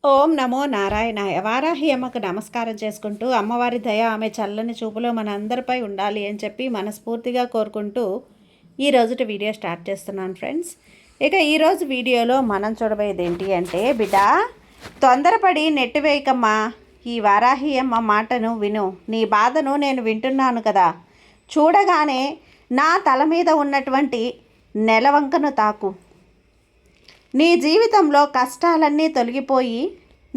ఓం నమో నారాయణాయ. వారాహి అమ్మకు నమస్కారం చేసుకుంటూ అమ్మవారి దయ ఆమె చల్లని చూపులో మన అందరిపై ఉండాలి అని చెప్పి మనస్ఫూర్తిగా కోరుకుంటూ ఈ రోజుటి వీడియో స్టార్ట్ చేస్తున్నాను ఫ్రెండ్స్. ఇక ఈరోజు వీడియోలో మనం చూడబోయేది ఏంటి అంటే, బిడ్డ తొందరపడి నెట్టివేయకమ్మా, ఈ వారాహి అమ్మ మాటను విను. నీ బాధను నేను వింటున్నాను కదా. చూడగానే నా తల మీద ఉన్నటువంటి నెలవంకను తాకు. నీ జీవితంలో కష్టాలన్నీ తొలగిపోయి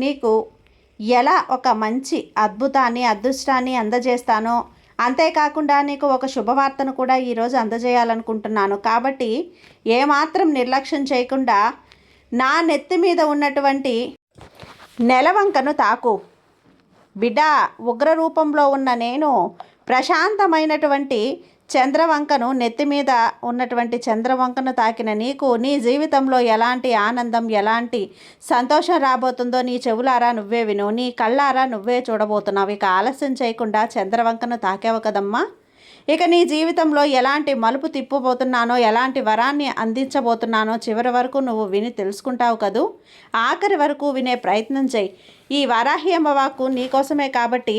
నీకు ఎలా ఒక మంచి అదృష్టాన్ని అందజేస్తానో, అంతేకాకుండా నీకు ఒక శుభవార్తను కూడా ఈరోజు అందజేయాలనుకుంటున్నాను. కాబట్టి ఏమాత్రం నిర్లక్ష్యం చేయకుండా నా నెత్తి మీద ఉన్నటువంటి నెలవంకను తాకు. బిడ్డ, ఉగ్ర రూపంలో ఉన్న నేను ప్రశాంతమైనటువంటి చంద్రవంకను, నెత్తి మీద ఉన్నటువంటి చంద్రవంకను తాకిన నీకు నీ జీవితంలో ఎలాంటి ఆనందం, ఎలాంటి సంతోషం రాబోతుందో నీ చెవులారా నువ్వే విను, నీ కళ్ళారా నువ్వే చూడబోతున్నావు. ఇక ఆలస్యం చేయకుండా చంద్రవంకను తాకేవు కదమ్మా. ఇక నీ జీవితంలో ఎలాంటి మలుపు తిప్పబోతున్నానో, ఎలాంటి వరాన్ని అందించబోతున్నానో చివరి వరకు నువ్వు విని తెలుసుకుంటావు కదూ. ఆఖరి వరకు వినే ప్రయత్నం చేయి. ఈ వారాహి అమ్మవాకు నీకోసమే కాబట్టి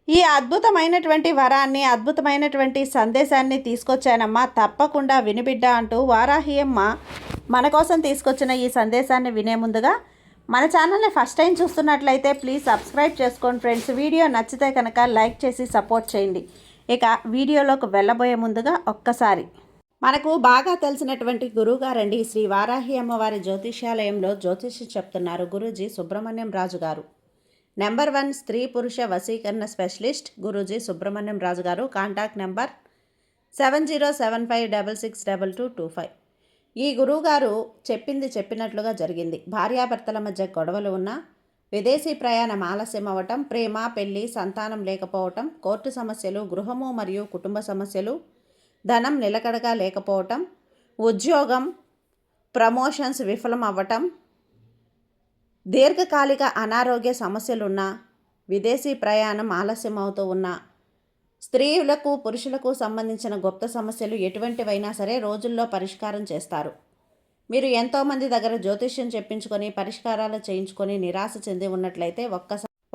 ఈ అద్భుతమైనటువంటి వరాన్ని, అద్భుతమైనటువంటి సందేశాన్ని తీసుకొచ్చానమ్మా. తప్పకుండా వినిబిడ్డ అంటూ వారాహి అమ్మ మన కోసం తీసుకొచ్చిన ఈ సందేశాన్ని వినే ముందుగా మన ఛానల్ని ఫస్ట్ టైం చూస్తున్నట్లయితే ప్లీజ్ సబ్స్క్రైబ్ చేసుకోండి ఫ్రెండ్స్. వీడియో నచ్చితే కనుక లైక్ చేసి సపోర్ట్ చేయండి. ఇక వీడియోలోకి వెళ్ళబోయే ముందుగా ఒక్కసారి మనకు బాగా తెలిసినటువంటి గురువుగారండి, శ్రీ వారాహి అమ్మవారి జ్యోతిష్యాలయంలో జ్యోతిష్యం చెప్తున్నారు గురూజీ సుబ్రహ్మణ్యం రాజు గారు. నెంబర్ 1 స్త్రీ పురుష వశీకరణ స్పెషలిస్ట్ గురూజీ సుబ్రహ్మణ్యం రాజు గారు. Contact number 7075662225. ఈ గురువుగారు చెప్పింది చెప్పినట్లుగా జరిగింది. భార్యాభర్తల మధ్య గొడవలు ఉన్నా, విదేశీ ప్రయాణం ఆలస్యం అవ్వటం, ప్రేమ, పెళ్లి, సంతానం లేకపోవటం, కోర్టు సమస్యలు, గృహము మరియు కుటుంబ సమస్యలు, ధనం నిలకడగా లేకపోవటం, ఉద్యోగం ప్రమోషన్స్ విఫలం అవ్వటం, దీర్ఘకాలిక అనారోగ్య సమస్యలున్నా, విదేశీ ప్రయాణం ఆలస్యం అవుతూ ఉన్నా, స్త్రీలకు పురుషులకు సంబంధించిన గుప్త సమస్యలు ఎటువంటివైనా సరే రోజుల్లో పరిష్కారం చేస్తారు. మీరు ఎంతోమంది దగ్గర జ్యోతిష్యం చెప్పించుకొని పరిష్కారాలు చేయించుకొని నిరాశ చెంది ఉన్నట్లయితే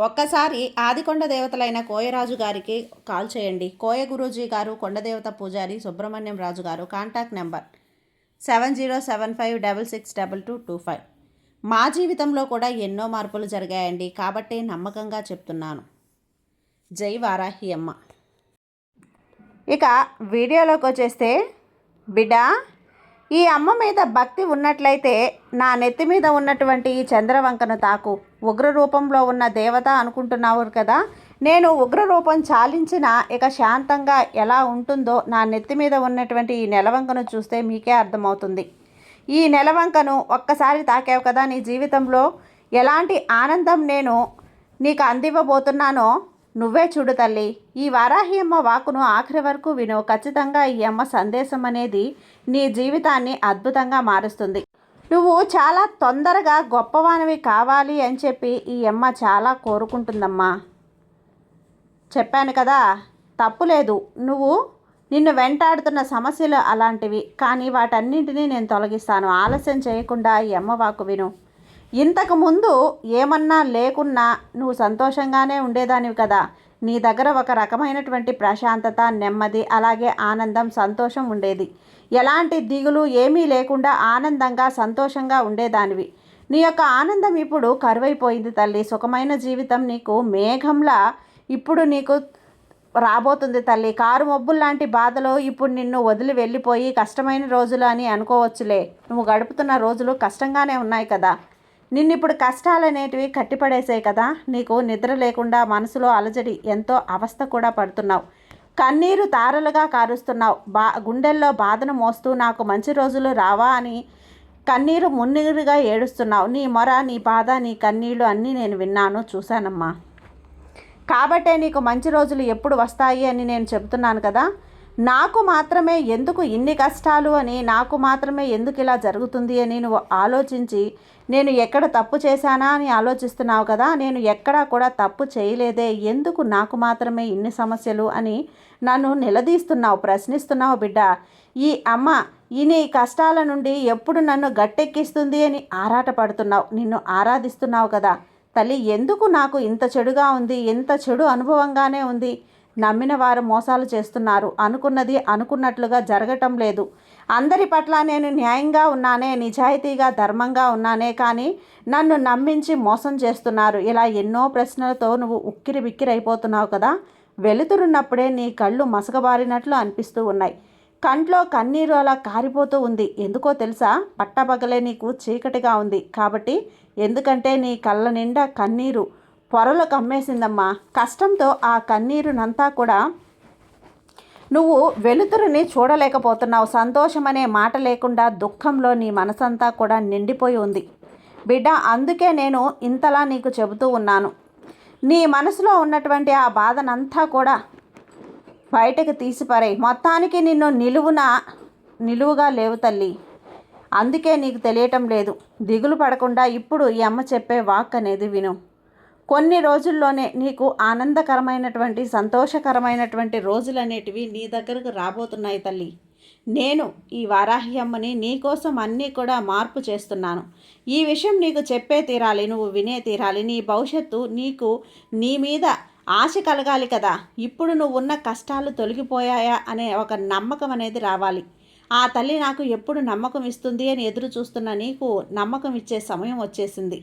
ఒక్కసారి ఆదికొండ దేవతలైన కోయరాజు గారికి కాల్ చేయండి. కోయ గురూజీ గారు, కొండదేవత పూజారి సుబ్రహ్మణ్యం రాజు గారు. Contact number 7075662225. మా జీవితంలో కూడా ఎన్నో మార్పులు జరిగాయండి, కాబట్టి నమ్మకంగా చెప్తున్నాను. జై వారాహి అమ్మ. ఇక వీడియోలోకి వచ్చేస్తే, బిడ్డ, ఈ అమ్మ మీద భక్తి ఉన్నట్లయితే నా నెత్తి మీద ఉన్నటువంటి ఈ చంద్రవంకను తాకు. ఉగ్ర రూపంలో ఉన్న దేవత అనుకుంటున్నావు కదా. నేను ఉగ్ర రూపం చాలించిన ఇక శాంతంగా ఎలా ఉంటుందో నా నెత్తి మీద ఉన్నటువంటి ఈ నెలవంకను చూస్తే మీకే అర్థమవుతుంది. ఈ నెలవంకను ఒక్కసారి తాకావు కదా, నీ జీవితంలో ఎలాంటి ఆనందం నేను నీకు అందివ్వబోతున్నానో నువ్వే చూడు తల్లి. ఈ వారాహి అమ్మ వాకును ఆఖరి వరకు విను. ఖచ్చితంగా ఈ అమ్మ సందేశం అనేది నీ జీవితాన్ని అద్భుతంగా మారుస్తుంది. నువ్వు చాలా తొందరగా గొప్పవానివి కావాలి అని చెప్పి ఈ అమ్మ చాలా కోరుకుంటుందమ్మా. చెప్పాను కదా, తప్పులేదు. నిన్ను వెంటాడుతున్న సమస్యలు అలాంటివి, కానీ వాటన్నింటినీ నేను తొలగిస్తాను. ఆలస్యం చేయకుండా ఈ అమ్మవాకు విను. ఇంతకుముందు ఏమన్నా లేకున్నా నువ్వు సంతోషంగానే ఉండేదానివి కదా. నీ దగ్గర ఒక రకమైనటువంటి ప్రశాంతత, నెమ్మది, అలాగే ఆనందం, సంతోషం ఉండేది. ఎలాంటి దిగులు ఏమీ లేకుండా ఆనందంగా సంతోషంగా ఉండేదానివి. నీ యొక్క ఆనందం ఇప్పుడు కరువైపోయింది తల్లి. సుఖమైన జీవితం నీకు మేఘంలా ఇప్పుడు నీకు రాబోతుంది తల్లి. కారు మబ్బులు లాంటి బాధలో ఇప్పుడు నిన్ను వదిలి వెళ్ళిపోయి కష్టమైన రోజులు అని అనుకోవచ్చులే. నువ్వు గడుపుతున్న రోజులు కష్టంగానే ఉన్నాయి కదా. నిన్నిప్పుడు కష్టాలు అనేటివి కట్టిపడేసాయి కదా. నీకు నిద్ర లేకుండా మనసులో అలజడి, ఎంతో అవస్థ కూడా పడుతున్నావు. కన్నీరు తారలుగా కారుస్తున్నావు. గుండెల్లో బాధను మోస్తూ నాకు మంచి రోజులు రావా అని కన్నీరు మున్నీరుగా ఏడుస్తున్నావు. నీ మొర, నీ బాధ, నీ కన్నీళ్ళు అన్నీ నేను విన్నాను, చూశానమ్మా. కాబట్టే నీకు మంచి రోజులు ఎప్పుడు వస్తాయి అని నేను చెబుతున్నాను కదా. నాకు మాత్రమే ఎందుకు ఇన్ని కష్టాలు అని, నాకు మాత్రమే ఎందుకు ఇలా జరుగుతుంది అని నువ్వు ఆలోచించి నేను ఎక్కడ తప్పు చేశానా అని ఆలోచిస్తున్నావు కదా. నేను ఎక్కడా కూడా తప్పు చేయలేదే, ఎందుకు నాకు మాత్రమే ఇన్ని సమస్యలు అని నన్ను నిలదీస్తున్నావు, ప్రశ్నిస్తున్నావు బిడ్డ. ఈ అమ్మ ఈ నీ కష్టాల నుండి ఎప్పుడు నన్ను గట్టెక్కిస్తుంది అని ఆరాటపడుతున్నావు, నిన్ను ఆరాధిస్తున్నావు కదా తల్లి. ఎందుకు నాకు ఇంత చెడుగా ఉంది, ఇంత చెడు అనుభవంగానే ఉంది. నమ్మిన వారు మోసాలు చేస్తున్నారు, అనుకున్నది అనుకున్నట్లుగా జరగటం లేదు. అందరి పట్ల నేను న్యాయంగా ఉన్నానే, నిజాయితీగా ధర్మంగా ఉన్నానే, కానీ నన్ను నమ్మించి మోసం చేస్తున్నారు. ఇలా ఎన్నో ప్రశ్నలతో నువ్వు ఉక్కిరి బిక్కిరైపోతున్నావు కదా. వెలుతురున్నప్పుడే నీ కళ్ళు మసకబారినట్లు అనిపిస్తూ ఉన్నాయి. కంట్లో కన్నీరు అలా కారిపోతూ ఉంది. ఎందుకో తెలుసా? పట్టపగలే నీకు చీకటిగా ఉంది కాబట్టి. ఎందుకంటే నీ కళ్ళ నిండా కన్నీరు పొరలు కమ్మేసిందమ్మా. కష్టంతో ఆ కన్నీరునంతా కూడా నువ్వు వెలుతురుని చూడలేకపోతున్నావు. సంతోషం అనే మాట లేకుండా దుఃఖంలో నీ మనసంతా కూడా నిండిపోయి ఉంది బిడ్డ. అందుకే నేను ఇంతలా నీకు చెబుతూ ఉన్నాను. నీ మనసులో ఉన్నటువంటి ఆ బాధనంతా కూడా బయటకు తీసిపారేయ్. మొత్తానికి నిన్ను నిలువుగా లేవు తల్లి. అందుకే నీకు తెలియటం లేదు. దిగులు పడకుండా ఇప్పుడు ఈ అమ్మ చెప్పే వాక్ అనేది విను. కొన్ని రోజుల్లోనే నీకు ఆనందకరమైనటువంటి సంతోషకరమైనటువంటి రోజులు అనేటివి నీ దగ్గరకు రాబోతున్నాయి తల్లి. నేను ఈ వారాహి అమ్మని నీకోసం అన్నీ కూడా మార్పు చేస్తున్నాను. ఈ విషయం నీకు చెప్పే తీరాలి, నువ్వు వినే తీరాలి. నీ భవిష్యత్తు నీకు నీ మీద ఆశ కలగాలి కదా. ఇప్పుడు నువ్వు ఉన్న కష్టాలు తొలగిపోయాయా అనే ఒక నమ్మకం అనేది రావాలి. ఆ తల్లి నాకు ఎప్పుడు నమ్మకం ఇస్తుంది అని ఎదురు చూస్తున్న నీకు నమ్మకం ఇచ్చే సమయం వచ్చేసింది.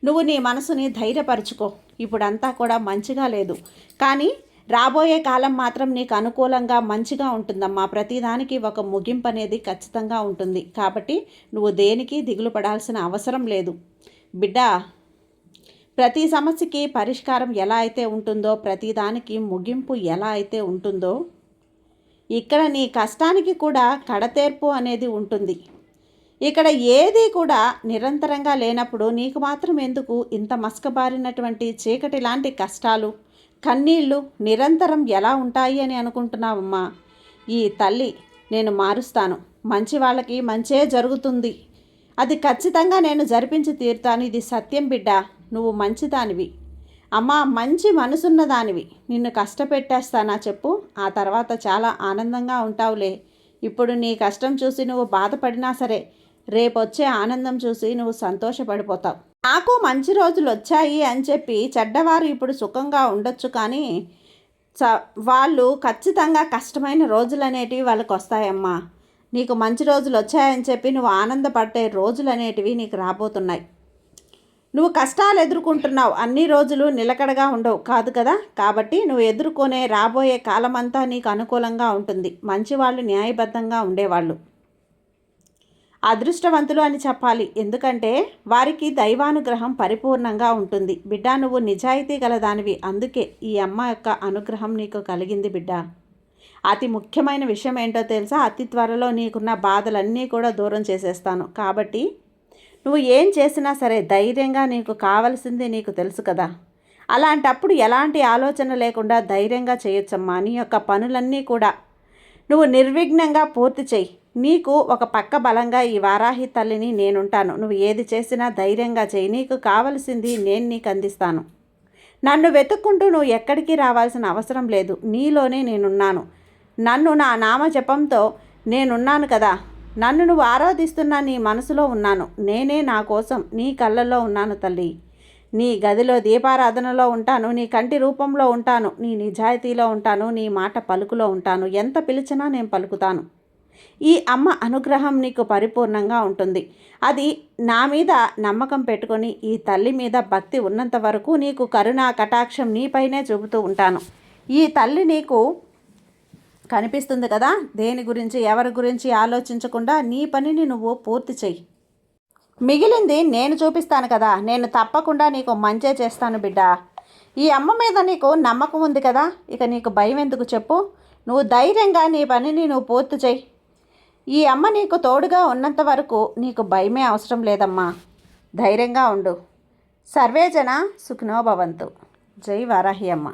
నువ్వు నీ మనసుని ధైర్యపరుచుకో. ఇప్పుడంతా కూడా మంచిగా లేదు, కానీ రాబోయే కాలం మాత్రం నీకు అనుకూలంగా మంచిగా ఉంటుందమ్మా. ప్రతిదానికి ఒక ముగింపు అనేది ఖచ్చితంగా ఉంటుంది. కాబట్టి నువ్వు దేనికి దిగులు పడాల్సిన అవసరం లేదు బిడ్డ. ప్రతి సమస్యకి పరిష్కారం ఎలా అయితే ఉంటుందో, ప్రతిదానికి ముగింపు ఎలా అయితే ఉంటుందో, ఇక్కడ నీ కష్టానికి కూడా కడతేర్పు అనేది ఉంటుంది. ఇక్కడ ఏది కూడా నిరంతరంగా లేనప్పుడు నీకు మాత్రం ఎందుకు ఇంత మసకబారినటువంటి చీకటి లాంటి కష్టాలు, కన్నీళ్ళు నిరంతరం ఎలా ఉంటాయి అని అనుకుంటున్నావమ్మా? ఈ తల్లి నేను మారుస్తాను. మంచి వాళ్ళకి మంచే జరుగుతుంది. అది ఖచ్చితంగా నేను జరిపించి తీరుతాను. ఇది సత్యం బిడ్డ. నువ్వు మంచిదానివి అమ్మా, మంచి మనసున్న దానివి. నిన్ను కష్టపెట్టేస్తానా చెప్పు? ఆ తర్వాత చాలా ఆనందంగా ఉంటావులే. ఇప్పుడు నీ కష్టం చూసి నువ్వు బాధపడినా సరే, రేపొచ్చే ఆనందం చూసి నువ్వు సంతోషపడిపోతావు. నాకు మంచి రోజులు వచ్చాయి అని చెప్పి చెడ్డవారు ఇప్పుడు సుఖంగా ఉండొచ్చు, కానీ వాళ్ళు ఖచ్చితంగా కష్టమైన రోజులు అనేటివి వాళ్ళకి వస్తాయమ్మా. నీకు మంచి రోజులు వచ్చాయని చెప్పి నువ్వు ఆనందపడే రోజులు అనేటివి నీకు రాబోతున్నాయి. నువ్వు కష్టాలు ఎదుర్కొంటున్నావు, అన్ని రోజులు నిలకడగా ఉండవు కాదు కదా. కాబట్టి నువ్వు ఎదుర్కొనే రాబోయే కాలమంతా నీకు అనుకూలంగా ఉంటుంది. మంచివాళ్ళు, న్యాయబద్ధంగా ఉండేవాళ్ళు అదృష్టవంతులు అని చెప్పాలి. ఎందుకంటే వారికి దైవానుగ్రహం పరిపూర్ణంగా ఉంటుంది. బిడ్డ, నువ్వు నిజాయితీ గల దానివి. అందుకే ఈ అమ్మ యొక్క అనుగ్రహం నీకు కలిగింది బిడ్డ. అతి ముఖ్యమైన విషయం ఏంటో తెలుసా? అతి త్వరలో నీకున్న బాధలన్నీ కూడా దూరం చేసేస్తాను. కాబట్టి నువ్వు ఏం చేసినా సరే ధైర్యంగా, నీకు కావలసింది నీకు తెలుసు కదా. అలాంటప్పుడు ఎలాంటి ఆలోచన లేకుండా ధైర్యంగా చేయొచ్చమ్మా. నీ యొక్క పనులన్నీ కూడా నువ్వు నిర్విఘ్నంగా పూర్తి చేయి. నీకు ఒక పక్క బలంగా ఈ వారాహి తల్లిని నేనుంటాను. నువ్వు ఏది చేసినా ధైర్యంగా చేయి. నీకు కావలసింది నేను నీకు అందిస్తాను. నన్ను వెతుక్కుంటూ నువ్వు ఎక్కడికి రావాల్సిన అవసరం లేదు. నీలోనే నేనున్నాను. నన్ను నా నామ జపంతో నేనున్నాను కదా. నన్ను నువ్వు ఆరాధిస్తున్నా నీ మనసులో ఉన్నాను. నేనే నా కోసం నీ కళ్ళల్లో ఉన్నాను తల్లి. నీ గదిలో దీపారాధనలో ఉంటాను, నీ కంటి రూపంలో ఉంటాను, నీ నిజాయితీలో ఉంటాను, నీ మాట పలుకులో ఉంటాను. ఎంత పిలిచినా నేను పలుకుతాను. ఈ అమ్మ అనుగ్రహం నీకు పరిపూర్ణంగా ఉంటుంది. అది నా మీద నమ్మకం పెట్టుకొని ఈ తల్లి మీద భక్తి ఉన్నంత వరకు నీకు కరుణా కటాక్షం నీపైనే చూపుతూ ఉంటాను. ఈ తల్లి నీకు కనిపిస్తుంది కదా. దేని గురించి ఎవరి గురించి ఆలోచించకుండా నీ పనిని నువ్వు పూర్తి చెయ్యి. మిగిలింది నేను చూపిస్తాను కదా. నేను తప్పకుండా నీకు మంచే చేస్తాను బిడ్డ. ఈ అమ్మ మీద నీకు నమ్మకం ఉంది కదా. ఇక నీకు భయం ఎందుకు చెప్పు? నువ్వు ధైర్యంగా నీ పనిని నువ్వు పూర్తి చెయ్యి. ఈ అమ్మ నీకు తోడుగా ఉన్నంత వరకు నీకు భయమే అవసరం లేదమ్మా. ధైర్యంగా ఉండు. సర్వేజన సుఖినో భవంతు. జై వారాహి అమ్మ.